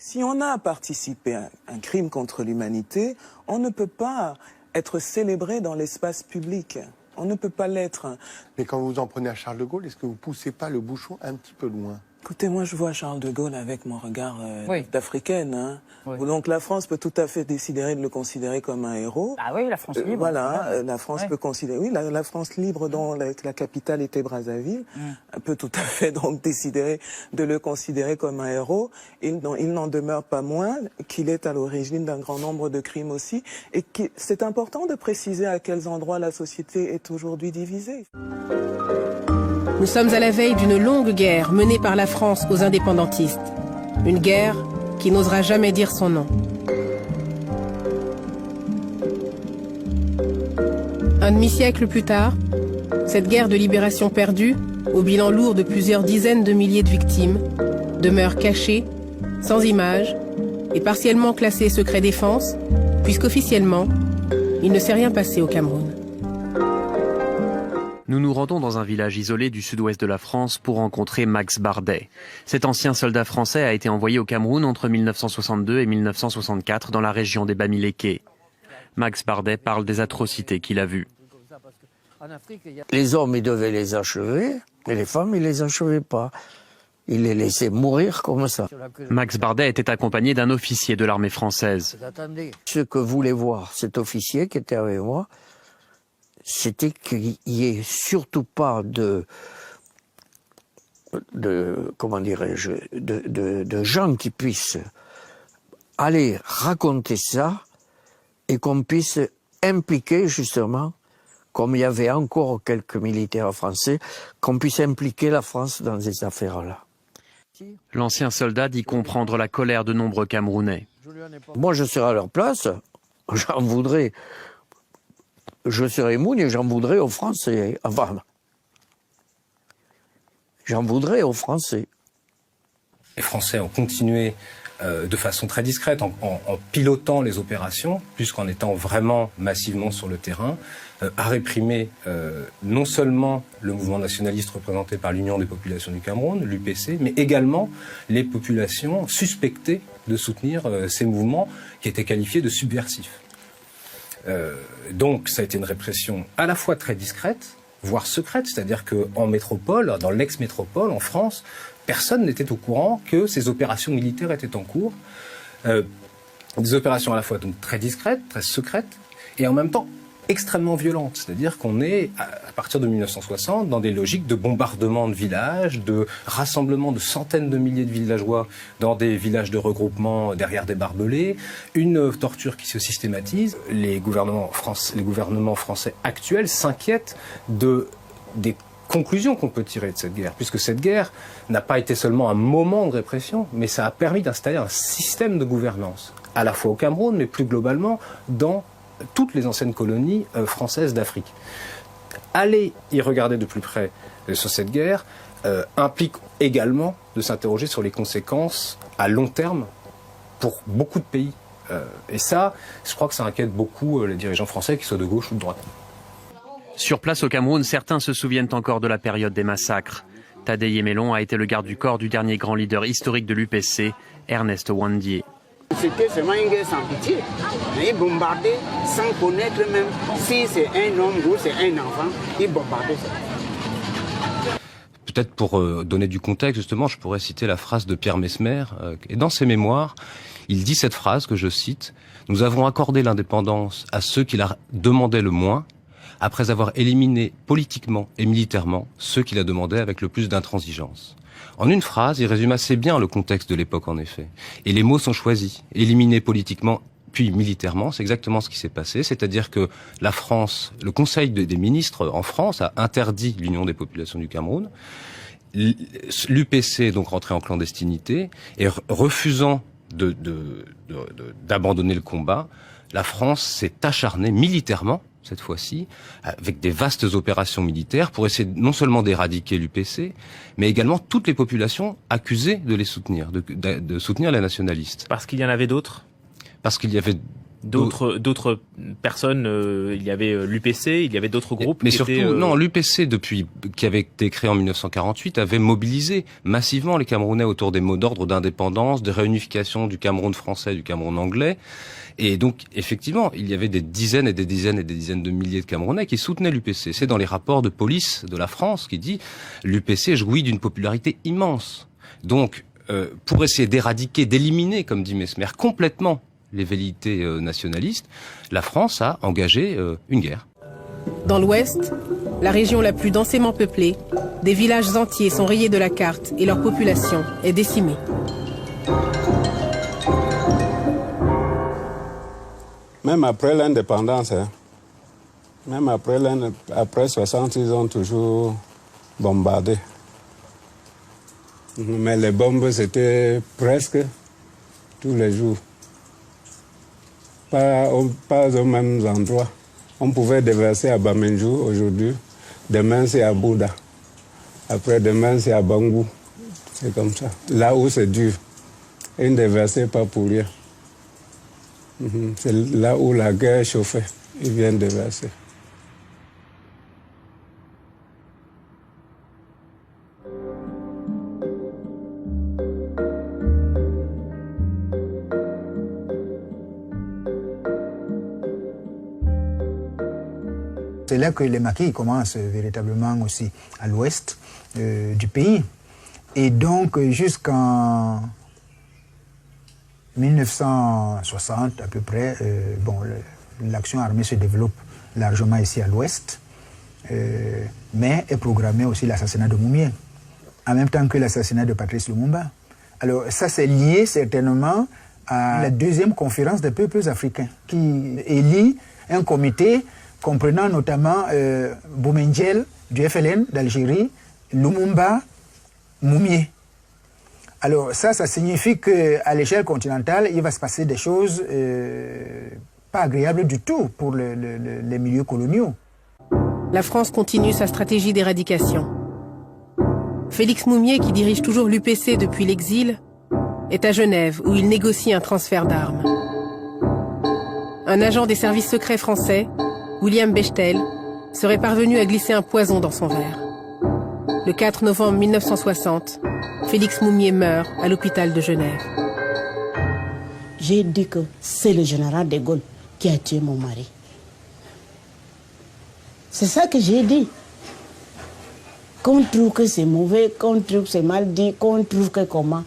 Si on a participé à un crime contre l'humanité, on ne peut pas être célébré dans l'espace public. On ne peut pas l'être. Mais quand vous en prenez à Charles de Gaulle, est-ce que vous ne poussez pas le bouchon un petit peu loin? Écoutez, moi je vois Charles de Gaulle avec mon regard d'Africaine. Hein. Oui. Donc la France peut tout à fait décider de le considérer comme un héros. Ah oui, la France libre. Voilà, la France peut considérer... Oui, la France libre dont la capitale était Brazzaville peut tout à fait donc décider de le considérer comme un héros. Il n'en demeure pas moins qu'il est à l'origine d'un grand nombre de crimes aussi. Et c'est important de préciser à quels endroits la société est aujourd'hui divisée. Nous sommes à la veille d'une longue guerre menée par la France aux indépendantistes. Une guerre qui n'osera jamais dire son nom. Un demi-siècle plus tard, cette guerre de libération perdue, au bilan lourd de plusieurs dizaines de milliers de victimes, demeure cachée, sans images et partiellement classée secret défense, puisqu'officiellement, il ne s'est rien passé au Cameroun. Nous nous rendons dans un village isolé du sud-ouest de la France pour rencontrer Max Bardet. Cet ancien soldat français a été envoyé au Cameroun entre 1962 et 1964 dans la région des Bamileke. Max Bardet parle des atrocités qu'il a vues. Les hommes, ils devaient les achever, et les femmes, ils les achevaient pas. Ils les laissaient mourir comme ça. Max Bardet était accompagné d'un officier de l'armée française. Ce que voulait voir cet officier qui était avec moi, c'était qu'il n'y ait surtout pas de comment dirais-je, de gens qui puissent aller raconter ça et qu'on puisse impliquer justement, comme il y avait encore quelques militaires français, qu'on puisse impliquer la France dans ces affaires-là. L'ancien soldat dit comprendre la colère de nombreux Camerounais. Moi, je serais à leur place, j'en voudrais. Je serais Moune et j'en voudrais aux Français. Enfin, j'en voudrais aux Français. Les Français ont continué de façon très discrète, en pilotant les opérations, plus qu'en étant vraiment massivement sur le terrain, à réprimer non seulement le mouvement nationaliste représenté par l'Union des populations du Cameroun, l'UPC, mais également les populations suspectées de soutenir ces mouvements qui étaient qualifiés de subversifs. Donc ça a été une répression à la fois très discrète, voire secrète, c'est-à-dire qu'en métropole, dans l'ex-métropole, en France, personne n'était au courant que ces opérations militaires étaient en cours. Des opérations à la fois donc très discrètes, très secrètes, et en même temps extrêmement violentes. C'est-à-dire qu'on est, à partir de 1960, dans des logiques de bombardement de villages, de rassemblement de centaines de milliers de villageois dans des villages de regroupement derrière des barbelés, une torture qui se systématise. Les gouvernements français actuels s'inquiètent des conclusions qu'on peut tirer de cette guerre, puisque cette guerre n'a pas été seulement un moment de répression, mais ça a permis d'installer un système de gouvernance, à la fois au Cameroun, mais plus globalement dans toutes les anciennes colonies françaises d'Afrique. Aller y regarder de plus près sur cette guerre implique également de s'interroger sur les conséquences à long terme pour beaucoup de pays. Et ça, je crois que ça inquiète beaucoup les dirigeants français, qu'ils soient de gauche ou de droite. Sur place au Cameroun, certains se souviennent encore de la période des massacres. Tadei Emelon a été le garde du corps du dernier grand leader historique de l'UPC, Ernest Ouandié. C'était seulement une guerre sans pitié. Ils bombardaient sans connaître même si c'est un homme ou c'est un enfant. Ils bombardaient ça. Peut-être pour donner du contexte, justement, je pourrais citer la phrase de Pierre Messmer. Et dans ses mémoires, il dit cette phrase que je cite: « Nous avons accordé l'indépendance à ceux qui la demandaient le moins, après avoir éliminé politiquement et militairement ceux qui la demandaient avec le plus d'intransigeance. » En une phrase, il résume assez bien le contexte de l'époque, en effet. Et les mots sont choisis. Éliminer politiquement, puis militairement, c'est exactement ce qui s'est passé. C'est-à-dire que la France, le Conseil des ministres en France a interdit l'Union des populations du Cameroun. L'UPC est donc rentré en clandestinité et refusant d'abandonner le combat, la France s'est acharnée militairement, cette fois-ci, avec des vastes opérations militaires pour essayer non seulement d'éradiquer l'UPC, mais également toutes les populations accusées de les soutenir, de soutenir les nationalistes. Parce qu'il y en avait d'autres ? Parce qu'il y avait d'autres personnes, il y avait l'UPC, il y avait d'autres groupes. Mais qui surtout, étaient, non, l'UPC, qui avait été créé en 1948, avait mobilisé massivement les Camerounais autour des mots d'ordre d'indépendance, de réunification du Cameroun français et du Cameroun anglais. Et donc, effectivement, il y avait des dizaines et des dizaines et des dizaines de milliers de Camerounais qui soutenaient l'UPC. C'est dans les rapports de police de la France qui dit l'UPC jouit d'une popularité immense. Donc, pour essayer d'éradiquer, d'éliminer, comme dit Mesmer, complètement les velléités nationalistes, la France a engagé une guerre. Dans l'Ouest, la région la plus densément peuplée, des villages entiers sont rayés de la carte et leur population est décimée. Même après l'indépendance, même après 60, ils ont toujours bombardé. Mais les bombes, c'était presque tous les jours. Pas aux mêmes endroits. On pouvait déverser à Bamenjou aujourd'hui, demain c'est à Bouddha, après-demain c'est à Bangou. C'est comme ça. Là où c'est dur, ils ne déversaient pas pour rien. C'est là où la guerre chauffait, ils viennent déverser. C'est là que les maquis commencent véritablement aussi à l'ouest du pays. Et donc jusqu'en 1960 à peu près, l'action armée se développe largement ici à l'ouest, mais est programmé aussi l'assassinat de Moumié, en même temps que l'assassinat de Patrice Lumumba. Alors ça c'est lié certainement à la deuxième conférence des peuples africains qui élit un comité comprenant notamment Boumendjel du FLN d'Algérie, Lumumba, Moumié. Alors ça signifie qu'à l'échelle continentale, il va se passer des choses pas agréables du tout pour les milieux coloniaux. La France continue sa stratégie d'éradication. Félix Moumié, qui dirige toujours l'UPC depuis l'exil, est à Genève où il négocie un transfert d'armes. Un agent des services secrets français, William Bechtel, serait parvenu à glisser un poison dans son verre. Le 4 novembre 1960, Félix Moumié meurt à l'hôpital de Genève. J'ai dit que c'est le général de Gaulle qui a tué mon mari. C'est ça que j'ai dit. Qu'on trouve que c'est mauvais, qu'on trouve que c'est mal dit, qu'on trouve que comment.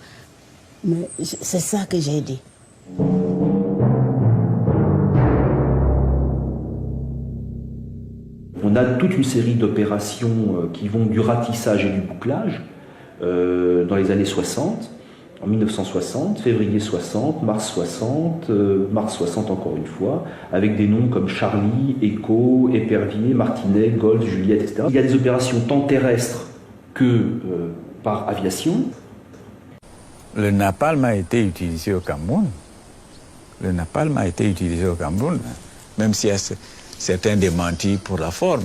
Mais c'est ça que j'ai dit. On a toute une série d'opérations qui vont du ratissage et du bouclage dans les années 60, en 1960, février 60, mars 60, mars 60 encore une fois, avec des noms comme Charlie, Echo, Épervier, Martinet, Gold, Juliette, etc. Il y a des opérations tant terrestres que par aviation. Le napalm a été utilisé au Cameroun. Le napalm a été utilisé au Cameroun, même s'il y a certains démentis pour la forme.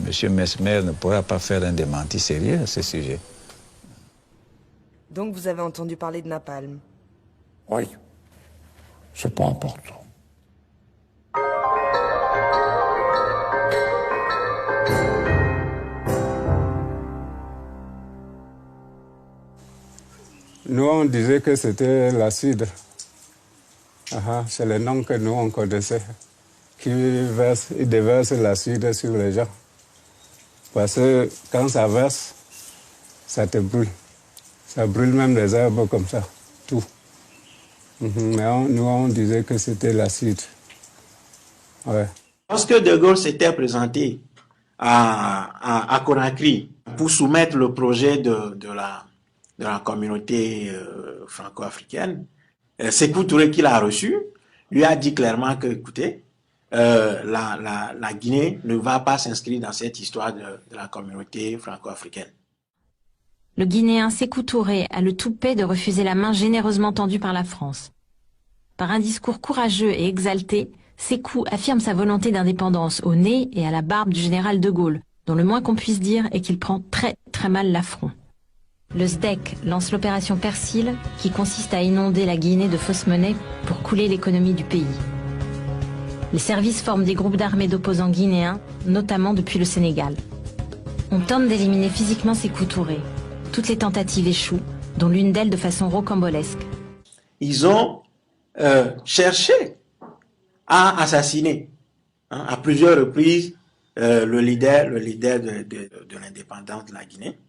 Monsieur Mesmer ne pourra pas faire un démenti sérieux à ce sujet. Donc vous avez entendu parler de napalm? Oui, c'est pas important. Nous, on disait que c'était l'acide. C'est le nom que nous, on connaissait. Qui déverse l'acide sur les gens. Parce que quand ça verse, ça te brûle. Ça brûle même les herbes comme ça, tout. Mais nous, on disait que c'était l'acide. Ouais. Lorsque De Gaulle s'était présenté à Conakry pour soumettre le projet de la communauté franco-africaine, Sékou Touré, qui l'a reçu, lui a dit clairement que, écoutez, la Guinée ne va pas s'inscrire dans cette histoire de la communauté franco-africaine. Le Guinéen Sékou Touré a le toupet de refuser la main généreusement tendue par la France. Par un discours courageux et exalté, Sékou affirme sa volonté d'indépendance au nez et à la barbe du général de Gaulle, dont le moins qu'on puisse dire est qu'il prend très très mal l'affront. Le SDEC lance l'opération Persil, qui consiste à inonder la Guinée de fausses monnaies pour couler l'économie du pays. Les services forment des groupes d'armées d'opposants guinéens, notamment depuis le Sénégal. On tente d'éliminer physiquement Sékou Touré. Toutes les tentatives échouent, dont l'une d'elles de façon rocambolesque. Ils ont cherché à assassiner à plusieurs reprises le leader de l'indépendance de la Guinée.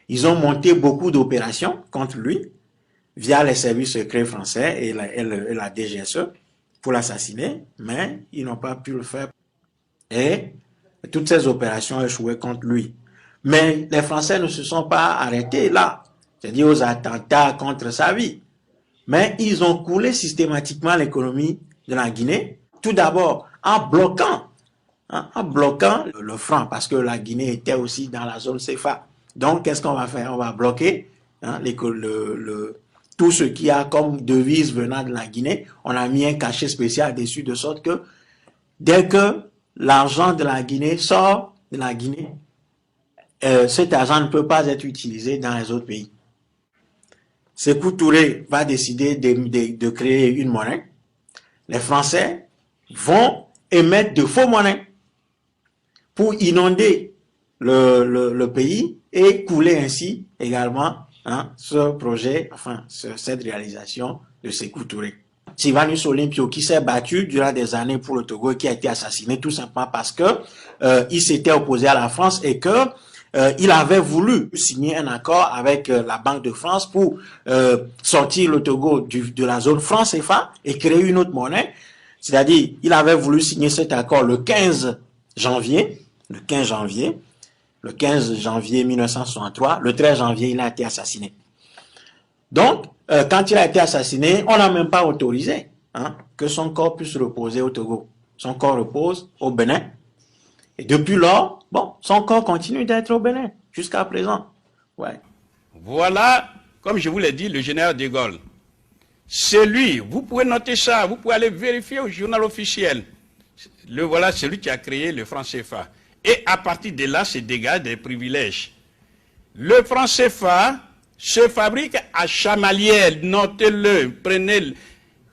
Ils ont monté beaucoup d'opérations contre lui via les services secrets français et la DGSE pour l'assassiner, mais ils n'ont pas pu le faire. Et toutes ces opérations échouaient contre lui. Mais les Français ne se sont pas arrêtés là, c'est-à-dire aux attentats contre sa vie. Mais ils ont coulé systématiquement l'économie de la Guinée, tout d'abord en bloquant le franc, parce que la Guinée était aussi dans la zone CFA. Donc, qu'est-ce qu'on va faire? On va bloquer tout ce qui a comme devise venant de la Guinée. On a mis un cachet spécial dessus, de sorte que dès que l'argent de la Guinée sort de la Guinée, cet argent ne peut pas être utilisé dans les autres pays. Sékou Touré va décider de créer une monnaie. Les Français vont émettre de faux monnaies pour inonder le pays et couler ainsi également ce projet, enfin cette réalisation de Sékou Touré. Sylvanus Olympio, qui s'est battu durant des années pour le Togo, qui a été assassiné tout simplement parce que il s'était opposé à la France et que il avait voulu signer un accord avec la Banque de France pour sortir le Togo de la zone franc CFA et créer une autre monnaie. C'est-à-dire, il avait voulu signer cet accord le 15 janvier 1963. Le 13 janvier, il a été assassiné. Donc, quand il a été assassiné, on n'a même pas autorisé que son corps puisse reposer au Togo. Son corps repose au Bénin. Et depuis lors, son corps continue d'être au Bénin, jusqu'à présent. Ouais. Voilà, comme je vous l'ai dit, le général de Gaulle. C'est lui, vous pouvez noter ça, vous pouvez aller vérifier au journal officiel. Voilà, c'est lui qui a créé le franc CFA. Et à partir de là, se dégage des privilèges. Le franc CFA se fabrique à Chamalières, notez-le, prenez-le.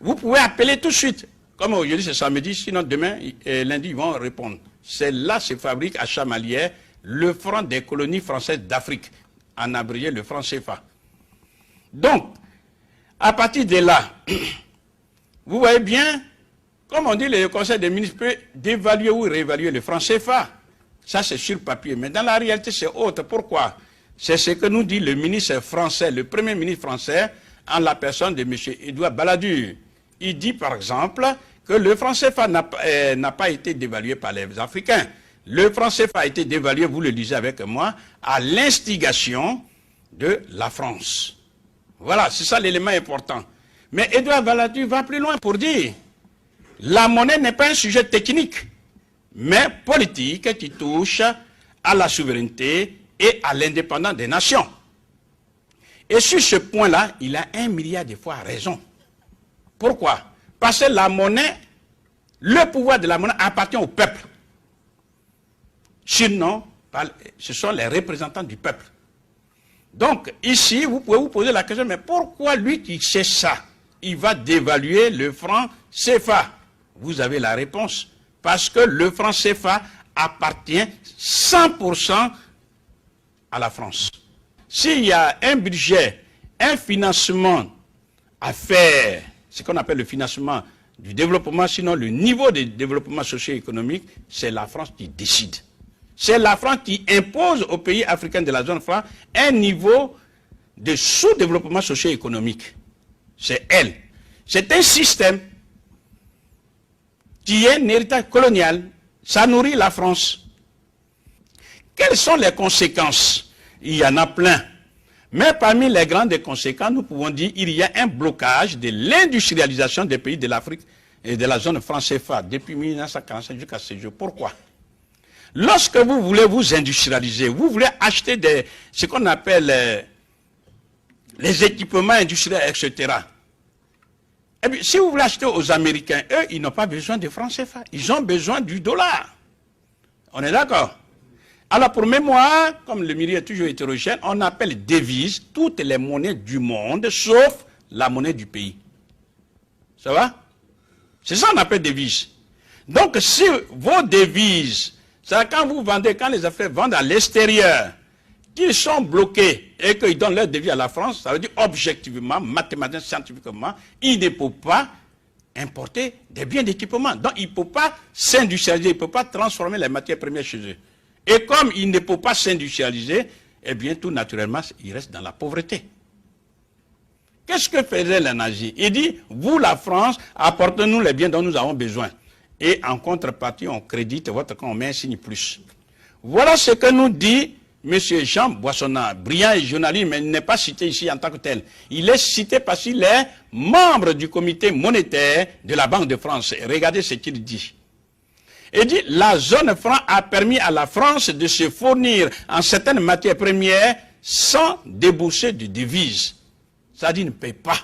Vous pouvez appeler tout de suite. Comme aujourd'hui c'est samedi, sinon demain, lundi, ils vont répondre. C'est là se fabrique à Chamalières le franc des colonies françaises d'Afrique, en abrégé le franc CFA. Donc, à partir de là, vous voyez bien, comme on dit, le Conseil des ministres peut dévaluer ou réévaluer le franc CFA. Ça, c'est sur papier. Mais dans la réalité, c'est autre. Pourquoi? C'est ce que nous dit le ministre français, le premier ministre français, en la personne de M. Édouard Balladur. Il dit, par exemple, que le franc CFA n'a pas été dévalué par les Africains. Le franc CFA a été dévalué, vous le lisez avec moi, à l'instigation de la France. Voilà, c'est ça l'élément important. Mais Édouard Balladur va plus loin pour dire la monnaie n'est pas un sujet technique, mais politique qui touche à la souveraineté et à l'indépendance des nations. Et sur ce point-là, il a 1 milliard de fois raison. Pourquoi? Parce que la monnaie, le pouvoir de la monnaie appartient au peuple. Sinon, ce sont les représentants du peuple. Donc, ici, vous pouvez vous poser la question, mais pourquoi lui qui sait ça, il va dévaluer le franc CFA? Vous avez la réponse. Parce que le franc CFA appartient 100% à la France. S'il y a un budget, un financement à faire, ce qu'on appelle le financement du développement, sinon le niveau de développement socio-économique, c'est la France qui décide. C'est la France qui impose aux pays africains de la zone franc un niveau de sous-développement socio-économique. C'est elle. C'est un système qui est un héritage colonial. Ça nourrit la France. Quelles sont les conséquences? Il y en a plein. Mais parmi les grandes conséquences, nous pouvons dire qu'il y a un blocage de l'industrialisation des pays de l'Afrique et de la zone franc CFA depuis 1945 jusqu'à ce jour. Pourquoi? Lorsque vous voulez vous industrialiser, vous voulez acheter ce qu'on appelle les équipements industriels, etc. Et puis, si vous voulez acheter aux Américains, eux, ils n'ont pas besoin de francs CFA. Ils ont besoin du dollar. On est d'accord? Alors, pour mémoire, comme le milieu est toujours hétérogène, on appelle devise toutes les monnaies du monde, sauf la monnaie du pays. Ça va? C'est ça qu'on appelle devise. Donc, si vos devises, c'est quand vous vendez, quand les Africains vendent à l'extérieur, qu'ils sont bloqués et qu'ils donnent leur devis à la France, ça veut dire objectivement, mathématiquement, scientifiquement, ils ne peuvent pas importer des biens d'équipement. Donc, ils ne peuvent pas s'industrialiser, ils ne peuvent pas transformer les matières premières chez eux. Et comme ils ne peuvent pas s'industrialiser, eh bien, tout naturellement, ils restent dans la pauvreté. Qu'est-ce que faisait les nazis? Il dit, vous, la France, apportez-nous les biens dont nous avons besoin. Et en contrepartie, on crédite votre camp, on met un signe plus. Voilà ce que nous dit M. Jean Boissonnat, brillant et journaliste, mais il n'est pas cité ici en tant que tel. Il est cité parce qu'il est membre du comité monétaire de la Banque de France. Et regardez ce qu'il dit. Il dit, la zone franc a permis à la France de se fournir en certaines matières premières sans débourser de devises. Ça dit, ne paye pas.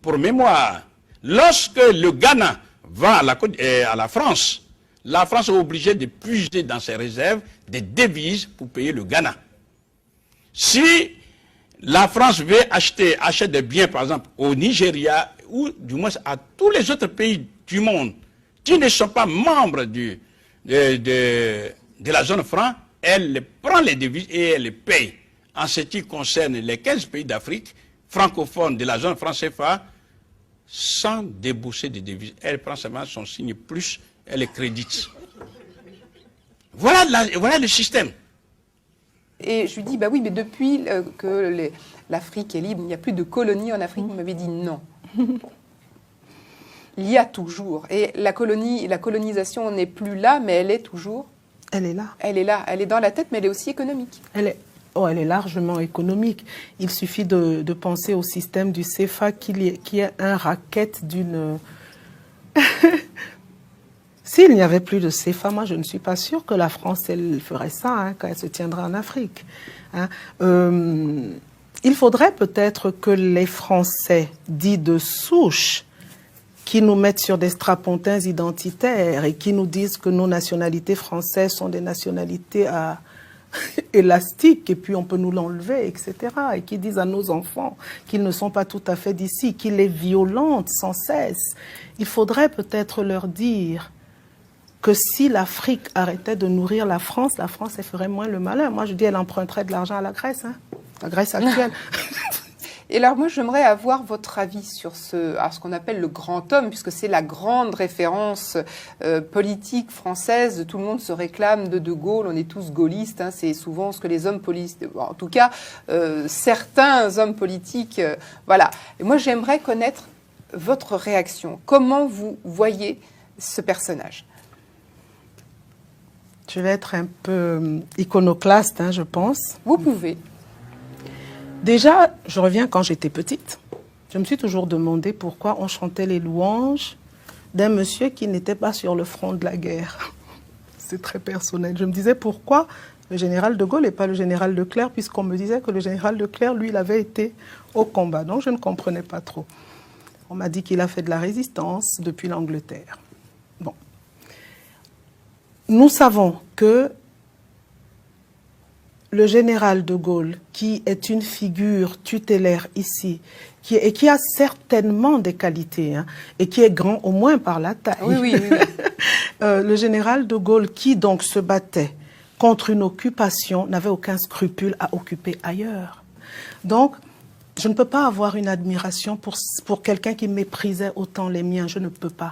Pour mémoire, lorsque le Ghana va à la France est obligée de puiser dans ses réserves des devises pour payer le Ghana. Si la France veut achète des biens, par exemple, au Nigeria, ou du moins à tous les autres pays du monde qui ne sont pas membres de la zone franc, elle prend les devises et elle les paye. En ce qui concerne les 15 pays d'Afrique francophones de la zone franc CFA, sans débourser de devises. Elle prend seulement son signe plus, elle les crédite. Voilà le système. Et je lui dis, bah oui, mais depuis que l'Afrique est libre, il n'y a plus de colonies en Afrique. Vous m'avez dit non. Il y a toujours. Et la colonisation n'est plus là, mais elle est toujours. Elle est là. Elle est là. Elle est dans la tête, mais elle est aussi économique. Elle est largement économique. Il suffit de penser au système du CFA qui est un racket d'une... S'il n'y avait plus de CFA, moi je ne suis pas sûre que la France elle ferait ça quand elle se tiendra en Afrique. Il faudrait peut-être que les Français dits de souche qui nous mettent sur des strapontins identitaires et qui nous disent que nos nationalités françaises sont des nationalités élastiques et puis on peut nous l'enlever, etc. Et qui disent à nos enfants qu'ils ne sont pas tout à fait d'ici, qu'ils les violentent sans cesse. Il faudrait peut-être leur dire que si l'Afrique arrêtait de nourrir la France, elle ferait moins le malin. Moi, je dis, elle emprunterait de l'argent à la Grèce, la Grèce actuelle. Et alors, moi, j'aimerais avoir votre avis sur ce qu'on appelle le grand homme, puisque c'est la grande référence politique française. Tout le monde se réclame de De Gaulle, on est tous gaullistes. C'est souvent ce que les hommes politiques... En tout cas, certains hommes politiques... voilà. Et moi, j'aimerais connaître votre réaction. Comment vous voyez ce personnage ? Je vais être un peu iconoclaste, je pense. Vous pouvez. Déjà, je reviens quand j'étais petite. Je me suis toujours demandé pourquoi on chantait les louanges d'un monsieur qui n'était pas sur le front de la guerre. C'est très personnel. Je me disais pourquoi le général de Gaulle et pas le général Leclerc, puisqu'on me disait que le général Leclerc, lui, il avait été au combat. Donc je ne comprenais pas trop. On m'a dit qu'il a fait de la résistance depuis l'Angleterre. Bon. Nous savons que le général de Gaulle, qui est une figure tutélaire ici, qui a certainement des qualités, et qui est grand au moins par la taille. Oui. Le général de Gaulle, qui donc se battait contre une occupation, n'avait aucun scrupule à occuper ailleurs. Donc, je ne peux pas avoir une admiration pour quelqu'un qui méprisait autant les miens. Je ne peux pas.